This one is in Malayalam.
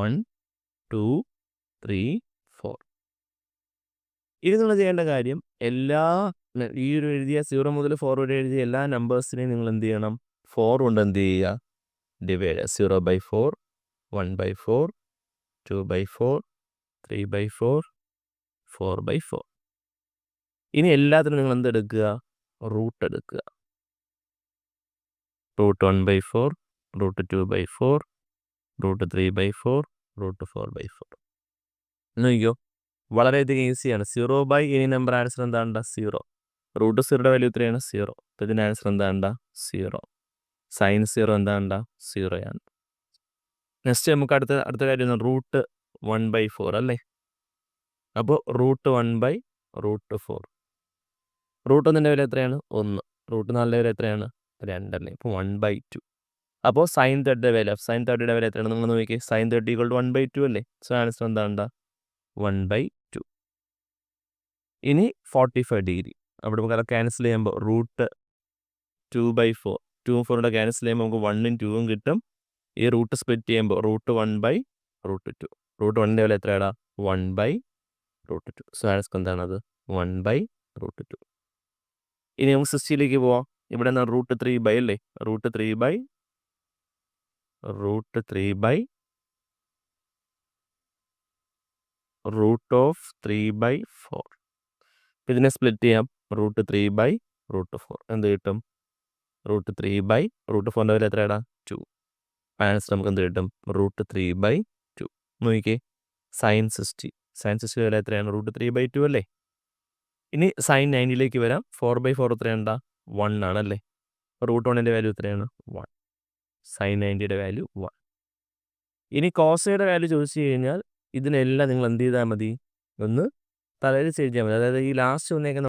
1 2 3 4. ഇനി നിങ്ങൾ ചെയ്യേണ്ട കാര്യം ഈ ഒരു എഴുതിയ 0 മുതൽ 4 വരെ എഴുതിയ എല്ലാ നമ്പേഴ്സിനെയും നിങ്ങൾ എന്ത് ചെയ്യണം? 4 കൊണ്ട് എന്ത് ചെയ്യുക? ഡിവൈഡ് 0/4 1/4 2/4 3/4 4/4. ഇനി എല്ലാത്തിനും നിങ്ങൾ എന്തെടുക്കുക? റൂട്ട് എടുക്കുക. Root 1/4 root 2/4 root 3/4 root 4/4. നോക്കിയോ, വളരെയധികം ഈസിയാണ്. 0 എനി നമ്പർ ആൻസർ എന്താണ്ട? 0. റൂട്ട് 0യുടെ വാല്യൂ എത്രയാണ്? 0. അപ്പോൾ ഇതിൻ്റെ ആൻസർ എന്താണ്ട? 0. സൈൻ 0 എന്താണ്ട? 0 ആണ്. നെക്സ്റ്റ് നമുക്ക് അടുത്ത കാര്യം റൂട്ട് 1/4 അല്ലേ? അപ്പോൾ റൂട്ട് 1/√4. റൂട്ട് 1ൻ്റെ വില എത്രയാണ്? 1. റൂട്ട് 4ൻ്റെ വില എത്രയാണ്? 2 അല്ലേ? അപ്പോൾ 1/2. അപ്പോൾ സൈൻ 30യുടെ വില എത്രയാണ്? നിങ്ങൾ നോക്കിയേ. സൈൻ 30 = 1/2 അല്ലേ? സോ ആൻസർ എന്താണ്ട? 1/2. ഇനി 45 ഡിഗ്രി. അവിടെ നമുക്ക് അത് ക്യാൻസൽ ചെയ്യുമ്പോൾ റൂട്ട് 2/4 2 4 ക്യാൻസൽ ചെയ്യുമ്പോൾ നമുക്ക് 1ഉം 2ഉം കിട്ടും. ഈ റൂട്ട് സ്പ്ലിറ്റ് ചെയ്യുമ്പോൾ റൂട്ട് 1/√2. റൂട്ട് 1ൻ്റെ വില എത്രയാടാ? 1/√2. സോ ആൻസർ എന്താണത്? 1/√2. ഇനി നമുക്ക് 60ലേക്ക് പോവാം. ഇവിടെ എന്താ? റൂട്ട് 3/, അല്ലേ? Root 3/, root of 3/4. ഇതിനെ സ്പ്ലിറ്റ് ചെയ്യാം. റൂട്ട് 3/√4 എന്ത് കിട്ടും? റൂട്ട് 3/√4ൻ്റെ വില എത്രയാടാ? 2. ആൻസർ നമുക്ക് എന്ത് കിട്ടും? റൂട്ട് 3/2. നോക്കിക്കേ, സൈൻ 60 വില എത്രയാണ്? റൂട്ട് 3/2 അല്ലേ? ഇനി സൈൻ 90ലേക്ക് വരാം. 4/4 എത്രയാണ്ടാ? 1 ആണല്ലേ? റൂട്ട് 1ൻ്റെ വാല്യൂ എത്രയാണ്? 1. സൈൻ 90യുടെ വാല്യൂ 1. ഇനി കോസയുടെ വാല്യൂ ചോദിച്ചു കഴിഞ്ഞാൽ ഇതിനെല്ലാം നിങ്ങൾ എന്ത് ചെയ്താൽ മതി? ഒന്ന് തലയിൽ എഴുതിയാൽ മതി. അതായത് ഈ ലാസ്റ്റ് വന്നേക്കുന്ന